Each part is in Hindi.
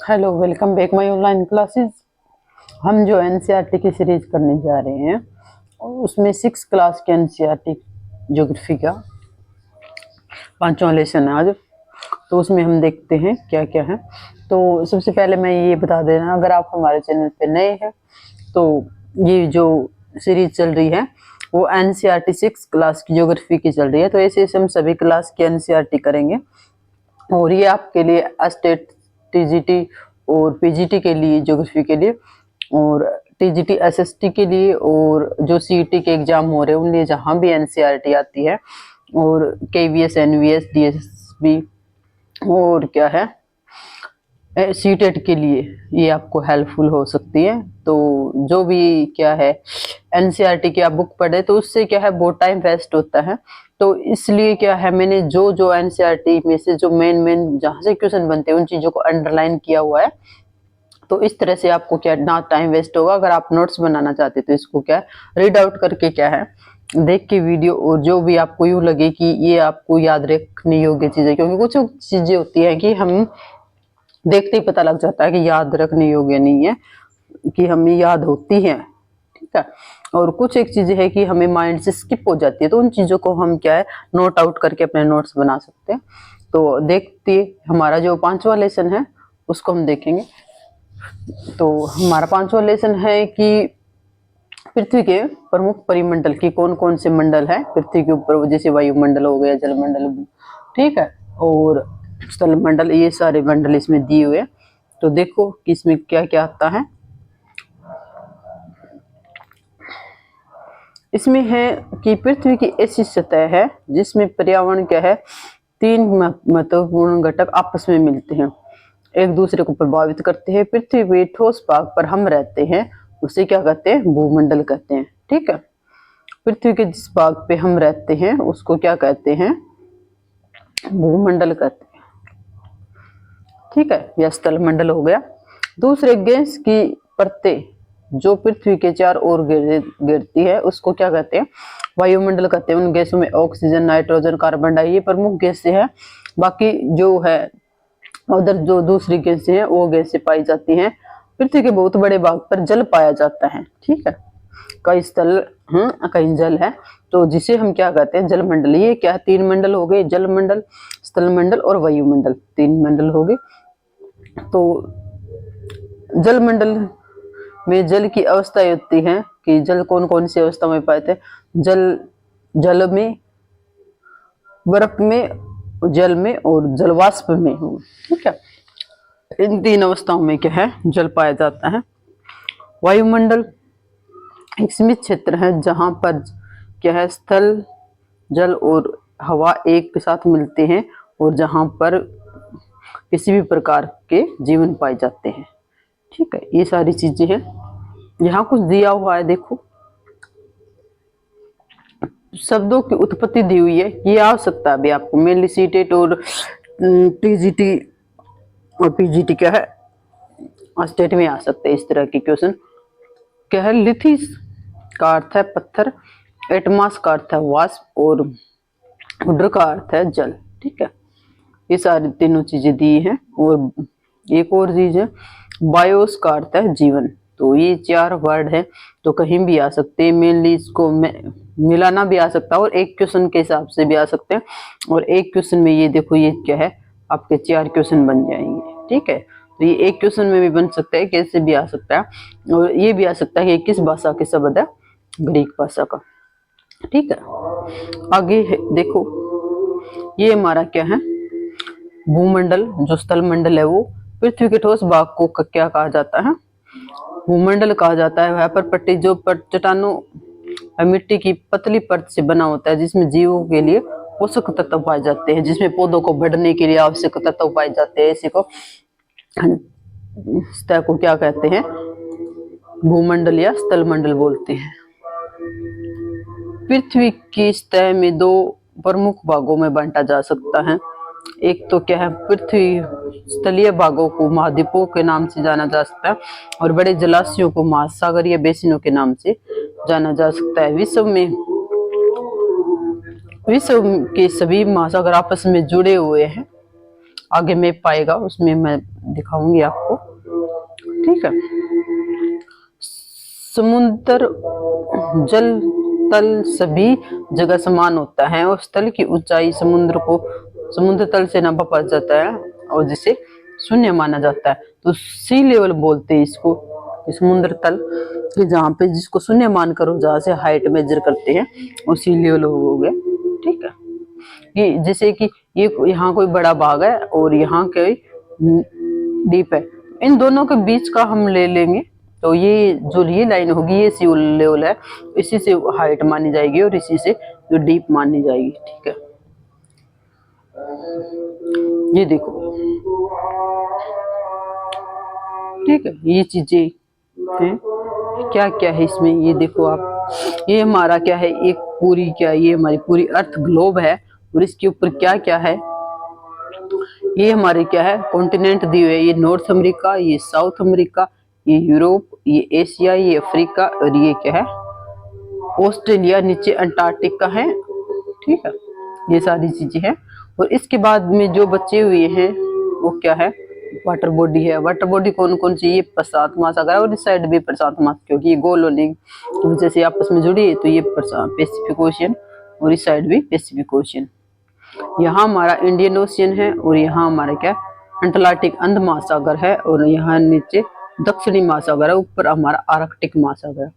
Hello, welcome back my online classes. हम जो एनसीईआरटी की सीरीज करने जा रहे हैं उसमें 6 क्लास के एनसीईआरटी ज्योग्राफी का 5वां लेसन है आज। तो उसमें हम देखते हैं क्या क्या है। तो सबसे पहले मैं ये बता देना, अगर आप हमारे चैनल पे नए हैं तो ये जो सीरीज चल रही है वो एनसीईआरटी 6 क्लास की ज्योग्राफी की चल रही है। तो ऐसे हम सभी क्लास की एनसीईआरटी करेंगे और ये आपके लिए स्टेट, टीजीटी और पीजीटी के लिए, ज्योग्राफी के लिए, और टीजीटी एसएसटी के लिए, और जो सीईटी के एग्जाम हो रहे हैं उनके लिए जहाँ भी एनसीईआरटी आती है, और केवीएस, एनवीएस, डीएसबी, और क्या है सीटेट के लिए ये आपको हेल्पफुल हो सकती है। तो जो भी क्या है एनसीईआरटी की आप बुक पढ़े तो उससे क्या है बहुत टाइम वेस्ट होता है। तो इसलिए क्या है मैंने जो जो एनसीईआरटी में से जो मेन जहाँ से क्वेश्चन बनते हैं उन चीजों को अंडरलाइन किया हुआ है। तो इस तरह से आपको क्या ना टाइम वेस्ट होगा। अगर आप नोट्स बनाना चाहते तो इसको क्या रीड आउट करके क्या है देख के वीडियो, और जो भी आपको यूँ लगे कि ये आपको याद रखने योग्य चीजें, क्योंकि कुछ चीजें होती है कि हम देखते ही पता लग जाता है कि याद रखने योग्य नहीं है, कि हमें याद होती है, ठीक है। और कुछ एक चीजें है कि हमें माइंड से स्किप हो जाती है, तो उन चीजों को हम क्या है नोट आउट करके अपने नोट्स बना सकते हैं। तो देखते हमारा जो 5वां लेसन है उसको हम देखेंगे। तो हमारा 5वां लेसन है कि पृथ्वी के प्रमुख परिमंडल की कौन कौन से मंडल है पृथ्वी के ऊपर, जैसे वायुमंडल हो गया, जलमंडल, ठीक है, और स्थल मंडल, ये सारे मंडल इसमें दिए हुए। तो देखो कि इसमें क्या क्या आता है। इसमें है कि पृथ्वी की ऐसी सतह है जिसमें पर्यावरण क्या है 3 महत्वपूर्ण घटक आपस में मिलते हैं, एक दूसरे को प्रभावित करते हैं। पृथ्वी के ठोस भाग पर हम रहते हैं उसे क्या कहते हैं, भूमंडल कहते हैं, ठीक है। पृथ्वी के जिस भाग पे हम रहते हैं उसको क्या कहते हैं, भूमंडल कहते हैं, ठीक है। यह स्थल मंडल हो गया। दूसरे गैस की परतें जो पृथ्वी के चारों ओर गिरती है उसको क्या कहते हैं, वायुमंडल कहते हैं। उन गैसों में ऑक्सीजन, नाइट्रोजन, कार्बन डाइऑक्साइड ये प्रमुख गैसें हैं। बाकी जो है उधर जो दूसरी गैसें हैं वो गैसें पाई जाती हैं। पृथ्वी के बहुत बड़े भाग पर जल पाया जाता है, ठीक है। कई स्थल कहीं जल है, तो जिसे हम क्या कहते हैं जलमंडल। ये क्या है 3 मंडल हो गए, जल मंडल, स्थल मंडल और वायुमंडल, 3 मंडल हो गए। तो जलमंडल में जल की अवस्था होती है कि जल कौन कौन सी अवस्था में पाए थे, जल में, बर्फ में, जल में और जलवाष्प में, ठीक है। इन 3 अवस्थाओं में क्या है जल पाया जाता है। वायुमंडल एक सीमित क्षेत्र है जहां पर क्या है स्थल, जल और हवा एक साथ मिलते हैं और जहां पर किसी भी प्रकार के जीवन पाए जाते हैं, ठीक है। ये सारी चीजें हैं। यहाँ कुछ दिया हुआ है, देखो शब्दों की उत्पत्ति दी हुई है। ये आ सकता है अभी आपको मेनली सीटेट और टीजीटी और पीजीटी क्या है स्टेट में आ सकते हैं इस तरह के क्वेश्चन। क्या है लिथिस का अर्थ है पत्थर, एटमास का अर्थ है वाष्प, और उड्र का अर्थ है जल, ठीक है। ये सारी तीनों चीजें दी हैं। और एक और चीज है बायोस का अर्थ है जीवन। तो ये 4 वर्ड है, तो कहीं भी आ सकते हैं। मेनली इसको मिलाना भी आ सकता है और एक क्वेश्चन के हिसाब से भी आ सकते हैं। और एक क्वेश्चन में ये देखो ये क्या है आपके 4 क्वेश्चन बन जाएंगे, ठीक है। तो ये एक क्वेश्चन में भी बन सकता है, कैसे भी आ सकता है। और ये भी आ सकता है कि किस भाषा के शब्द है, ग्रीक भाषा का, ठीक है। आगे देखो ये हमारा क्या है भूमंडल, जो स्थल मंडल है वो पृथ्वी के ठोस भाग को क्या कहा जाता है, भूमंडल कहा जाता है। वह पर पट्टी जो चट्टानों मिट्टी की पतली परत से बना होता है जिसमें जीवों के लिए पोषक तत्व पाए जाते हैं, जिसमें पौधों को बढ़ने के लिए आवश्यक तत्व पाए जाते हैं। इसी को सतह को क्या कहते हैं, भूमंडल या स्थल मंडल बोलते हैं। पृथ्वी की सतह में 2 प्रमुख भागों में बांटा जा सकता है। एक तो क्या है पृथ्वी स्थलीय भागों को महाद्वीपों के नाम से जाना जा सकता है और बड़े जलाशयों को महासागरीय बेसिनों के नाम से जाना जा सकता है। विश्व के सभी महासागर आपस में जुड़े हुए हैं, आगे मैप पाएगा उसमें मैं दिखाऊंगी आपको, ठीक है। समुद्र जल तल सभी जगह समान होता है और स्थल की ऊंचाई समुद्र तल से नापा पा जाता है और जिसे शून्य माना जाता है। तो सी लेवल बोलते हैं इसको, समुद्र तल कि जहाँ पे जिसको शून्य मान करो, जहाँ से हाइट मेजर करते हैं वो सी लेवल हो गया, ठीक है। ये जैसे कि ये यहाँ कोई बड़ा बाग है और यहाँ कोई डीप है, इन दोनों के बीच का हम ले लेंगे तो ये जो ये लाइन होगी ये सी लेवल है, इसी से हाइट मानी जाएगी और इसी से जो डीप मानी जाएगी, ठीक है। ये देखो, ठीक है, ये चीजें हैं। क्या क्या है इसमें ये देखो आप, ये हमारा क्या है, एक पूरी क्या, ये हमारी पूरी अर्थ ग्लोब है और इसके ऊपर क्या क्या है, ये हमारे क्या है कॉन्टिनेंट दिए हुए, ये नॉर्थ अमेरिका, ये साउथ अमेरिका, ये यूरोप, ये एशिया, ये अफ्रीका और ये क्या है ऑस्ट्रेलिया, नीचे अंटार्कटिका है, ठीक है। ये सारी चीजें हैं और इसके बाद में जो बचे हुए हैं वो क्या है, वाटर बॉडी है। वाटर बॉडी कौन कौन सी, ये प्रशांत महासागर और इस साइड भी प्रशांत महासागर, क्योंकि ये गोल होने की वजह से आपस में जुड़ी है, तो ये पैसिफिक ओशियन और इस साइड भी पैसिफिक ओशियन। यहाँ हमारा इंडियन ओशियन है और यहाँ हमारा क्या अंटार्कटिक अंध महासागर है और यहाँ नीचे दक्षिणी महासागर है, ऊपर हमारा आर्कटिक महासागर है।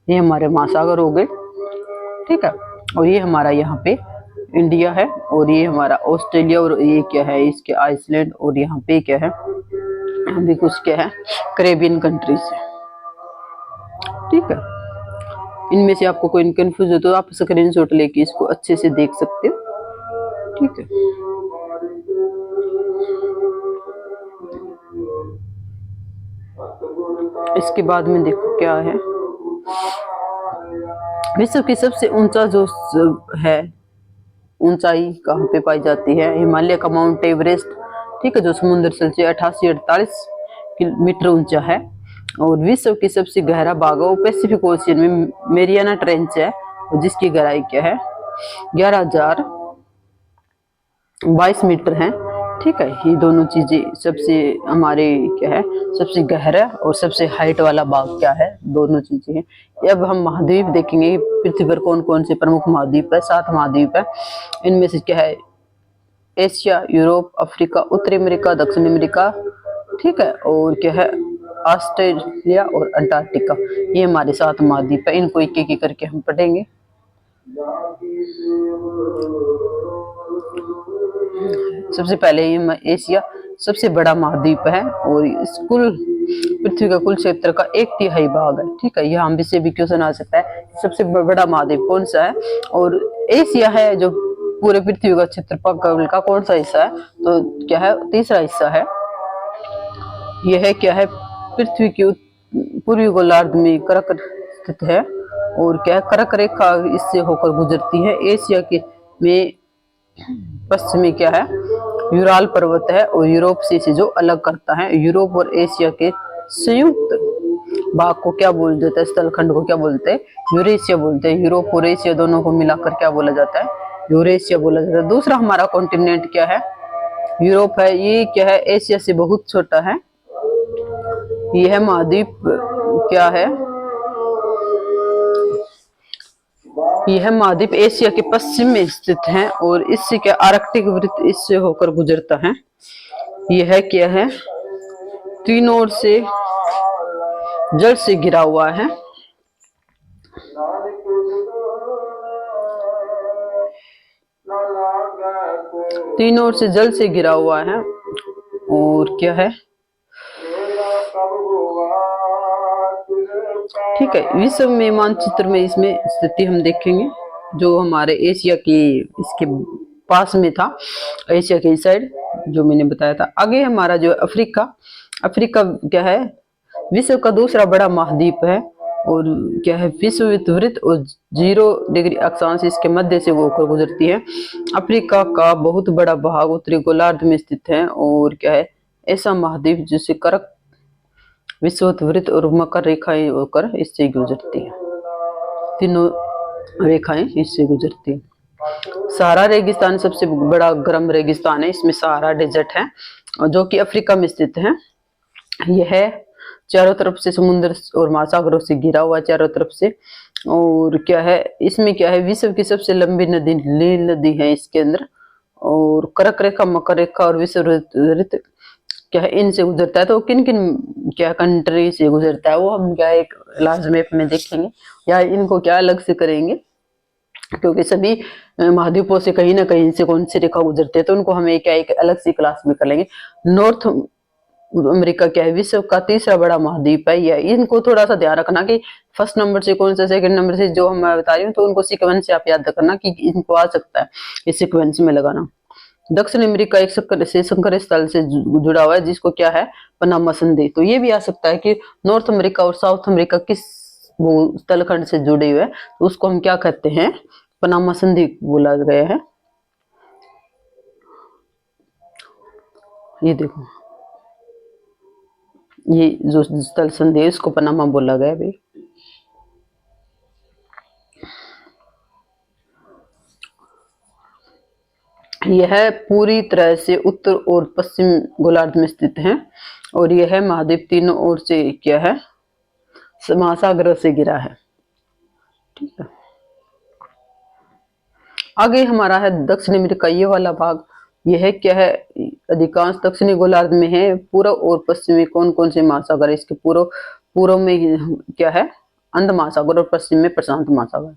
ये हमारे महासागर हो गए, ठीक है। और ये हमारा यहाँ पे इंडिया है और ये हमारा ऑस्ट्रेलिया और ये क्या है इसके आइसलैंड और यहाँ पे क्या है अभी कुछ क्या है कैरेबियन कंट्रीज है, ठीक है। इनमें से आपको कोई कंफ्यूज हो तो आप स्क्रीनशॉट लेके इसको अच्छे से देख सकते हो, ठीक है। इसके बाद में देखो क्या है, विश्व की सबसे ऊंचा जो है ऊंचाई कहाँ पे पाई जाती है, हिमालय का माउंट एवरेस्ट, ठीक है, जो समुद्र तल से 88-48 किलोमीटर ऊंचा है। और विश्व की सबसे गहरा भाग वो पैसिफिक ओशियन में मेरियाना ट्रेंच है जिसकी गहराई क्या है 11,022 मीटर है, ठीक है। ये दोनों चीजें सबसे हमारे क्या है सबसे गहरा और सबसे हाइट वाला भाग क्या है, दोनों चीजें हैं। अब हम महाद्वीप देखेंगे, पृथ्वी पर कौन कौन से प्रमुख महाद्वीप है, 7 महाद्वीप है। इनमें से क्या है एशिया, यूरोप, अफ्रीका, उत्तरी अमेरिका, दक्षिण अमेरिका, ठीक है, और क्या है ऑस्ट्रेलिया और अंटार्कटिका। ये हमारे 7 महाद्वीप है, इनको एक एक करके हम पढ़ेंगे। सबसे पहले ये एशिया सबसे बड़ा महाद्वीप है और इस कुल पृथ्वी का कुल क्षेत्र का 1/3 भाग है, ठीक है। यहाँ से भी क्वेश्चन आ सकता है सबसे बड़ा महाद्वीप कौन सा है, और एशिया है जो पूरे पृथ्वी का क्षेत्रफल का कौन सा हिस्सा है, तो क्या है तीसरा हिस्सा है। यह है क्या है पृथ्वी की पूर्वी गोलार्ध में कर्क स्थित है और क्या है कर्क रेखा इससे होकर गुजरती है। एशिया के में पश्चिमी क्या है यूराल पर्वत है और यूरोप से इसे जो अलग करता है। यूरोप और एशिया के संयुक्त भाग को क्या बोल देता है, स्थल खंड को क्या बोलते हैं, यूरेशिया बोलते हैं। यूरोप और एशिया दोनों को मिलाकर क्या बोला जाता है, यूरेशिया बोला जाता है। दूसरा हमारा कॉन्टिनेंट क्या है, यूरोप है। ये क्या है एशिया से बहुत छोटा है। यह महाद्वीप क्या है, यह महाद्वीप एशिया के पश्चिम में स्थित है और इससे क्या आर्कटिक वृत्त इससे होकर गुजरता है। यह क्या है तीनों ओर से जल से घिरा हुआ है। तीनों ओर से जल से घिरा हुआ है और क्या है ठीक है। विश्व में मानचित्र में इसमें स्थिति हम देखेंगे जो हमारे एशिया की इसके पास में था, एशिया के साइड जो मैंने बताया था। आगे हमारा जो अफ्रीका, अफ्रीका क्या है विश्व का दूसरा बड़ा महाद्वीप है और क्या है विश्व वृत्त और 0 डिग्री अक्षांश इसके मध्य से वो होकर गुजरती है। अफ्रीका का बहुत बड़ा भाग उत्तरी गोलार्ध में स्थित है और क्या है ऐसा महाद्वीप जिसे कर्क विषुववृत्त और मकर रेखाएं होकर इससे गुजरती है। तीनों रेखाएं इससे गुजरती है। सहारा रेगिस्तान सबसे बड़ा गर्म रेगिस्तान है, इसमें सहारा डेजर्ट है जो कि अफ्रीका में स्थित है। यह चारों तरफ से समुद्र और महासागरों से घिरा हुआ चारों तरफ से। और क्या है इसमें, क्या है, विश्व की सबसे लंबी नदी नील नदी है इसके अंदर। और कर्क रेखा, मकर रेखा और विषुववृत्त क्या है इनसे गुजरता है। तो किन किन क्या कंट्री से गुजरता है वो हम क्या एक लार्ज मैप में देखेंगे, या इनको क्या अलग से करेंगे, क्योंकि सभी महाद्वीपों से कहीं ना कहीं से कौन सी रेखा गुजरती है, तो उनको हमें क्या एक अलग सी क्लास में कर लेंगे। नॉर्थ अमेरिका क्या है विश्व का तीसरा बड़ा महाद्वीप है। या इनको थोड़ा सा ध्यान रखना कि फर्स्ट नंबर से कौन सा, सेकंड नंबर से जो हम बता रही हूँ, तो उनको सीक्वेंस से आप याद करना कि इनको आ सकता है इस सीक्वेंस में लगाना। दक्षिण अमेरिका एक संकर स्थल से जुड़ा हुआ है जिसको क्या है पनामा संधि। तो ये भी आ सकता है कि नॉर्थ अमेरिका और साउथ अमेरिका किस वो स्थलखंड से जुड़े हुए हैं, तो उसको हम क्या कहते हैं, पनामा संधि बोला गया है। ये देखो, ये जो स्थल संधि है इसको पनामा बोला गया भाई। यह पूरी तरह से उत्तर और पश्चिम गोलार्ध में स्थित है, और यह महाद्वीप तीनों ओर से क्या है महासागरों से घिरा है। ठीक है, आगे हमारा है दक्षिण अमेरिका, ये वाला भाग। यह क्या है अधिकांश दक्षिणी गोलार्ध में है। पूर्व और पश्चिम में कौन कौन से महासागर है, इसके पूर्व पूर्व में क्या है अंध महासागर, और पश्चिम में प्रशांत महासागर।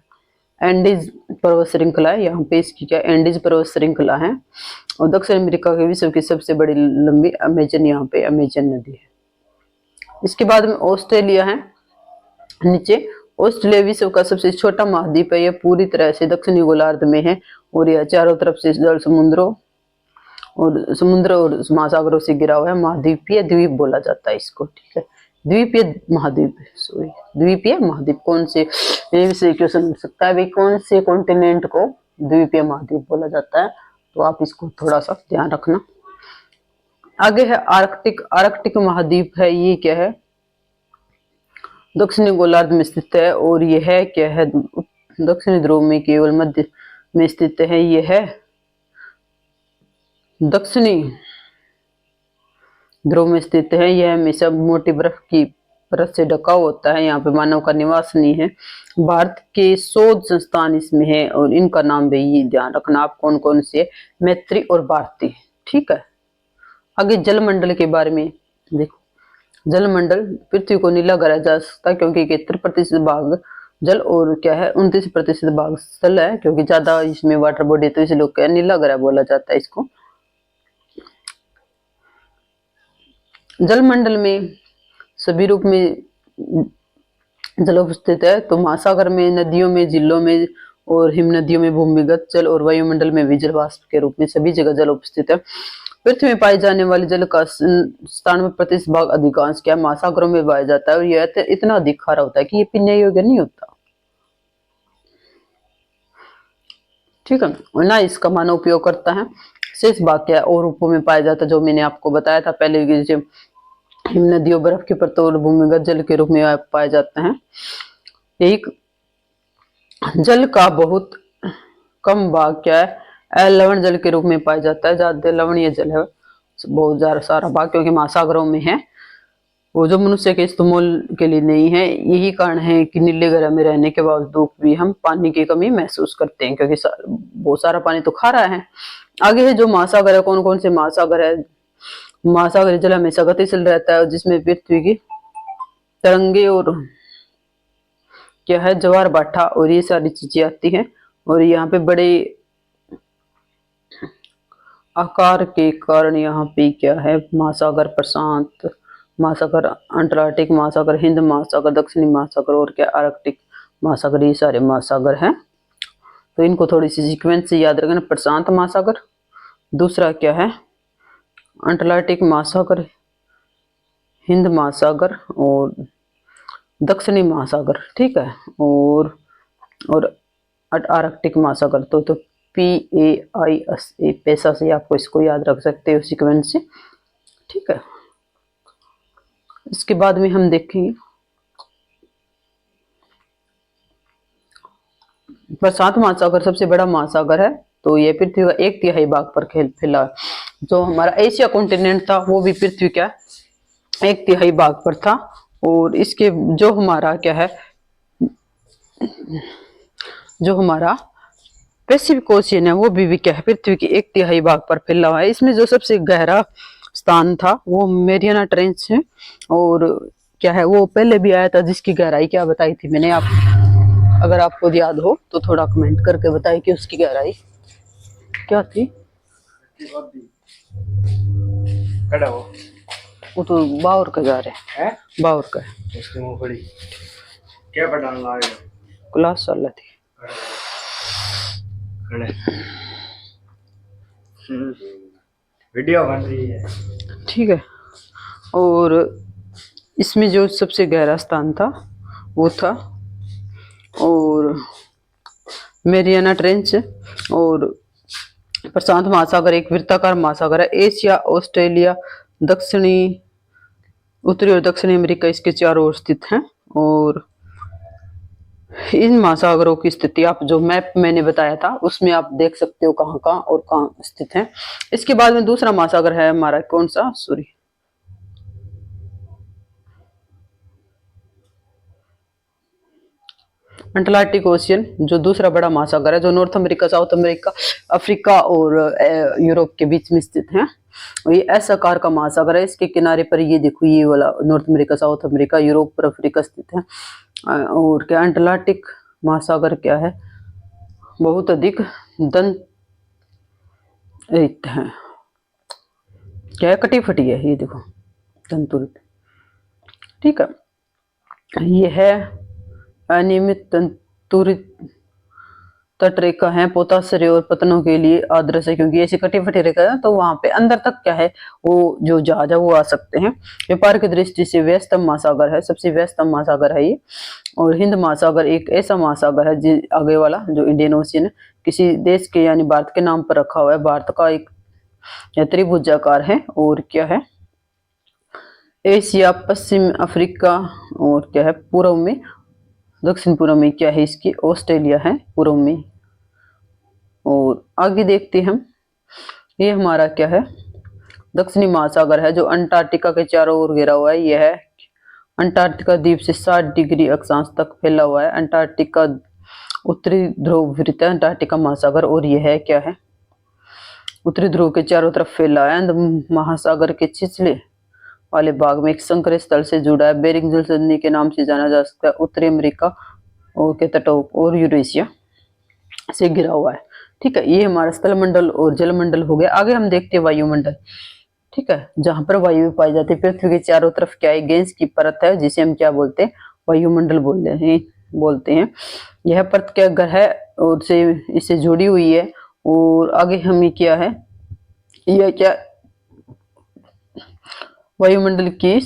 एंडीज पर्वत श्रृंखला है, यहाँ पे इसकी क्या एंडीज पर्वत श्रृंखला है। और दक्षिण अमेरिका के विश्व की सबसे बड़ी लंबी अमेजन, यहाँ पे अमेजन नदी है। इसके बाद में ऑस्ट्रेलिया है नीचे। ऑस्ट्रेलिया विश्व का सबसे छोटा महाद्वीप है। यह पूरी तरह से दक्षिणी गोलार्ध में है, और यह चारों तरफ से जल समुद्र और महासागरों से घिरा हुआ है। महाद्वीपीय द्वीप बोला जाता है इसको। ठीक है, द्वीपीय महाद्वीप, सॉरी द्वीपीय महाद्वीप। कौन से से क्वेश्चन हो सकता है भाई, कौन से कॉन्टिनेंट को द्वीपीय महाद्वीप बोला जाता है, तो आप इसको थोड़ा सा ध्यान रखना। आगे है आर्कटिक। आर्कटिक महाद्वीप है, ये क्या है दक्षिणी गोलार्ध में स्थित है, और यह क्या है दक्षिणी ध्रुव में केवल मध्य में स्थित है। यह दक्षिणी ध्रुव में स्थित है। यह हमेशा मोटी बर्फ की परत से ढका होता है। यहाँ पे मानव का निवास नहीं है। भारत के शोध संस्थान इसमें है, और इनका नाम भी ये ध्यान रखना आप कौन कौन से, मैत्री और भारती। ठीक है, आगे जलमंडल के बारे में देखो। जलमंडल पृथ्वी को नीला कहा जा सकता है क्योंकि 71% भाग जल और क्या है 29% भाग स्थल है, क्योंकि ज्यादा इसमें वाटर बॉडी, तो इसलिए क्या नीला ग्रह बोला जाता है इसको। जलमंडल में सभी रूप में जल उपस्थित है। तो महासागर में, नदियों में, झीलों में और हिम नदियों में भूमिगत जल, और वायुमंडल में भी जल वाष्प के रूप में सभी जगह जल उपस्थित है। पृथ्वी में पाए जाने वाले जल का 97% भाग अधिकांश क्या महासागरों में पाया जाता है, और यह इतना अधिक खारा होता है कि ये पीने योग्य नहीं होता। ठीक है, और ना इसका मानव उपयोग करता है। शेष भाग क्या और रूपों में पाया जाता है, जो मैंने आपको बताया था पहले, हिम नदियों, बर्फ के परतों और भूमिगत जल के रूप में पाए जाते हैं। यही जल का बहुत कम भाग क्या है लवण जल के रूप में पाया जाता है। ज्यादा लवणीय जल है बहुत ज्यादा सारा भाग, क्योंकि महासागरों में है, वो जो मनुष्य के इस्तेमाल के लिए नहीं है। यही कारण है कि नीले ग्रह में रहने के बावजूद भी हम पानी की कमी महसूस करते हैं, क्योंकि बहुत सारा पानी तो खारा है। आगे है जो महासागर है, कौन कौन से महासागर है। महासागरीय जल हमेशा गतिशील रहता है, जिसमें पृथ्वी की तरंगे और क्या है ज्वार भाटा और ये सारी चीजें आती हैं। और यहाँ पे बड़े आकार के कारण यहाँ पे क्या है महासागर, प्रशांत महासागर, अंटार्कटिक महासागर, हिंद महासागर, दक्षिणी महासागर और क्या आर्कटिक महासागर, ये सारे महासागर हैं। तो इनको थोड़ी सी सीक्वेंस से याद रखना। प्रशांत महासागर, दूसरा क्या है अंटार्कटिक महासागर, हिंद महासागर और दक्षिणी महासागर। ठीक है, और आर्कटिक महासागर। तो PAISA पैसा से आपको इसको याद रख सकते हो सीक्वेंस से। ठीक है, इसके बाद में हम देखेंगे प्रशांत महासागर सबसे बड़ा महासागर है, तो ये पृथ्वी का 1/3 भाग पर फैला है। जो हमारा एशिया कॉन्टिनेंट था वो भी पृथ्वी का 1/3 भाग पर था। और इसके जो हमारा क्या है, जो हमारा पैसिफिक ओशियन है वो भी क्या है, पृथ्वी के 1/3 भाग पर फैला हुआ है। इसमें जो सबसे गहरा स्थान था वो मेरियाना ट्रेंच है। और क्या है, वो पहले भी आया था, जिसकी गहराई क्या बताई थी मैंने, आप अगर आपको याद हो तो थोड़ा कमेंट करके बताइए कि उसकी गहराई क्या थी। वो तो बावर का जा रहे हैं, बावर का क्या पढ़ाना क्लास चल रही थी। वीडियो बन रही है, ठीक है। और इसमें जो सबसे गहरा स्थान था वो था और मेरियाना ट्रेंच। और प्रशांत महासागर एक वृत्ताकार महासागर है। एशिया, ऑस्ट्रेलिया, दक्षिणी, उत्तरी और दक्षिणी अमेरिका इसके चारों ओर स्थित हैं। और इन महासागरों की स्थिति आप जो मैप मैंने बताया था उसमें आप देख सकते हो कहाँ कहाँ और कहाँ स्थित है। इसके बाद में दूसरा महासागर है हमारा, कौन सा, सॉरी, अंटार्कटिक ओशियन, जो दूसरा बड़ा महासागर है, जो north America, south America, Africa और यूरोप के बीच में स्थित है। ये एस आकार का महासागर है। इसके किनारे पर ये देखो, ये वाला north America, south America, Europe और अफ्रीका स्थित है। और क्या अंटार्कटिक महासागर क्या है, बहुत अधिक दंत रिक्त है, क्या है, कटी फटी है, ये देखो तंतुरित, ठीक है। ये है अनियमित तंतुरित तटरेखा है, पोताश्चर्य और पतनों के लिए आदर्श है, क्योंकि ऐसी कटी फटी रेखा है तो वहां पे अंदर तक क्या है, वो जो जहाज है वो आ सकते हैं। व्यापार की दृष्टि से व्यस्तम महासागर है, सबसे व्यस्तम महासागर है ये। और हिंद महासागर एक ऐसा महासागर है जो आगे वाला, जो इंडियन ओशियन है, किसी देश के यानी भारत के नाम पर रखा हुआ है। भारत का एक त्रिभुजाकार है। और क्या है, एशिया, पश्चिम अफ्रीका, और क्या है पूर्व में, दक्षिण पूर्व में क्या है इसकी, ऑस्ट्रेलिया है पूर्व में। और आगे देखते हैं हम, ये हमारा क्या है, दक्षिणी महासागर है जो अंटार्कटिका के चारों ओर घिरा हुआ है। यह है अंटार्कटिका द्वीप से 60 डिग्री अक्षांश तक फैला हुआ है। अंटार्कटिका उत्तरी ध्रुव वृत्त है अंटार्कटिका महासागर। और यह है क्या है, उत्तरी ध्रुव के चारों तरफ फैला है। अंध महासागर के छिछले वाले भाग में एक संकरित स्थल से जुड़ा है। बेरिंग जल संधि के नाम से जाना जा सकता है। उत्तरी अमेरिका और के तटों और यूरेशिया से घिरा हुआ है, ठीक है। ये हमारा स्थलमंडल और जलमंडल हो गया। आगे हम देखते हैं वायुमंडल, ठीक है, जहां पर वायु पाई जाती है। पृथ्वी के चारों तरफ क्या है, गैस की परत है, जिसे हम क्या बोलते हैं, वायुमंडल बोलते हैं। यह परत क्या ग्रह और से इससे जुड़ी हुई है। और आगे हमें क्या है, यह क्या वायुमंडल की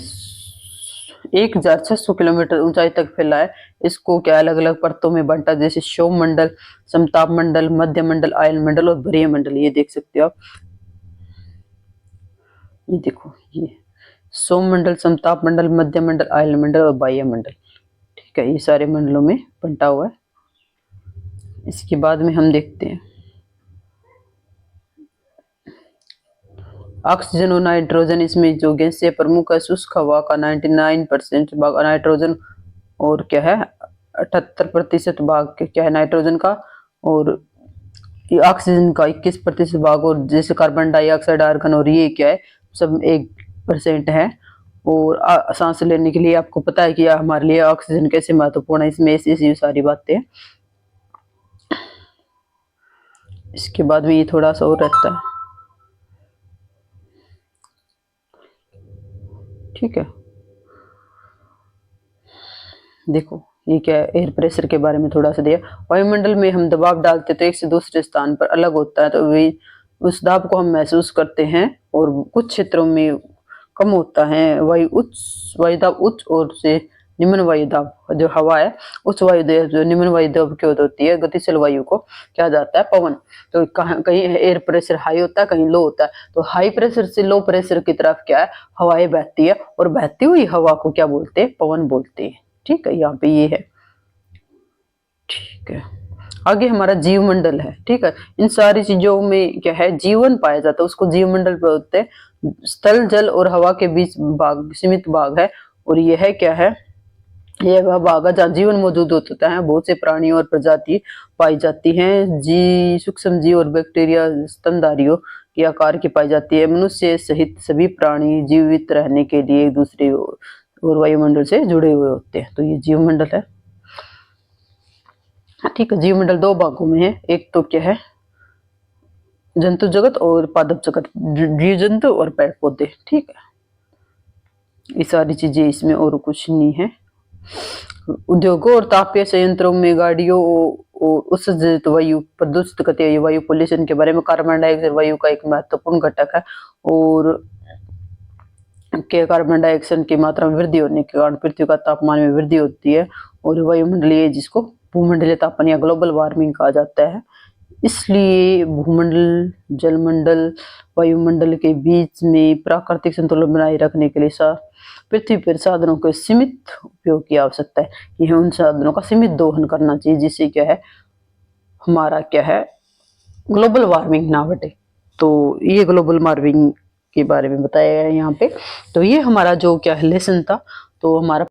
1600 किलोमीटर ऊंचाई तक फैला है। इसको क्या अलग अलग परतों में बांटा, जैसे शोभ मंडल, समताप मंडल, मध्य मंडल, आयन मंडल और बरीय मंडल। ये देख सकते हो आप, ये देखो, ये सोम मंडल, समताप मंडल, मध्य मंडल, आयन मंडल और बाह्य मंडल, ठीक है। ये सारे मंडलों में बंटा हुआ है। इसके बाद में हम देखते हैं ऑक्सीजन और नाइट्रोजन। इसमें जो गैसें प्रमुख है, शुष्क हवा का 99% भाग नाइट्रोजन, और क्या है 78% भाग क्या है नाइट्रोजन का, और ये ऑक्सीजन का 21% भाग। और जैसे कार्बन डाइऑक्साइड, आर्गन और ये क्या है सब 1% है। और सांस लेने के लिए आपको पता है कि हमारे लिए ऑक्सीजन कैसे महत्वपूर्ण है, इसमें ऐसी सारी बातें हैं। इसके बाद में ये थोड़ा सा और रहता है, ठीक है। देखो ये क्या है, एयर प्रेशर के बारे में थोड़ा सा दिया। वायुमंडल में हम दबाव डालते तो एक से दूसरे स्थान पर अलग होता है, तो वे उस दाब को हम महसूस करते हैं। और कुछ क्षेत्रों में कम होता है। वायु दाब उच्च और से निम्न वायु दाब जो हवा है, उच्च वायु दाब जो निम्न वायु दाब की होती है, गतिशील वायु को क्या जाता है, पवन। तो कहीं एयर प्रेशर हाई होता है, कहीं लो होता है। तो हाई प्रेशर से लो प्रेशर की तरफ क्या है, हवाएं बहती है, और बहती हुई हवा को क्या बोलते हैं, पवन बोलते हैं, ठीक है। यहाँ पे ये है, ठीक है। आगे हमारा जीवमंडल है, ठीक है। इन सारी चीजों में क्या है, जीवन पाया जाता है, उसको जीवमंडल बोलते हैं। स्थल, जल और हवा के बीच भाग, सीमित भाग है। और यह है क्या है, यह वह भाग है जहाँ जीवन मौजूद होता है। बहुत से प्राणी और प्रजाति पाई जाती हैं। सूक्ष्म जीव और बैक्टीरिया स्तनधारियों के आकार की पाई जाती है। मनुष्य सहित सभी प्राणी जीवित रहने के लिए एक दूसरे और वायुमंडल से जुड़े हुए होते हैं। तो ये जीवमंडल है, ठीक है। जीवमंडल दो भागों में है, एक तो क्या है, जंतु जगत और पादप जगत, जीव जंतु और पेड़ पौधे, ठीक है। ये सारी चीजें इसमें, और कुछ नहीं है। उद्योगों और तापीय संयंत्रों में गाड़ियों और उत्सर्जित वायु प्रदूषित करती है। वायु पोल्यूशन के बारे में, कार्बन डाइऑक्साइड वायु का एक महत्वपूर्ण घटक है। और के कार्बन डाइऑक्साइड की मात्रा में वृद्धि होने के कारण पृथ्वी का तापमान में वृद्धि होती है। और वायुमंडलीय, जिसको भूमंडलीय तापमान या ग्लोबल वार्मिंग कहा जाता है। इसलिए भूमंडल, जलमंडल, वायुमंडल के बीच में प्राकृतिक संतुलन बनाए रखने के लिए पृथ्वी पर साधनों के सीमित उपयोग की आवश्यकता है। यह उन साधनों का सीमित दोहन करना चाहिए, जिससे क्या है, हमारा क्या है, ग्लोबल वार्मिंग ना बढ़े। तो ये ग्लोबल वार्मिंग के बारे में बताया है यहाँ पे। तो ये हमारा जो क्या है लेसन था, तो हमारा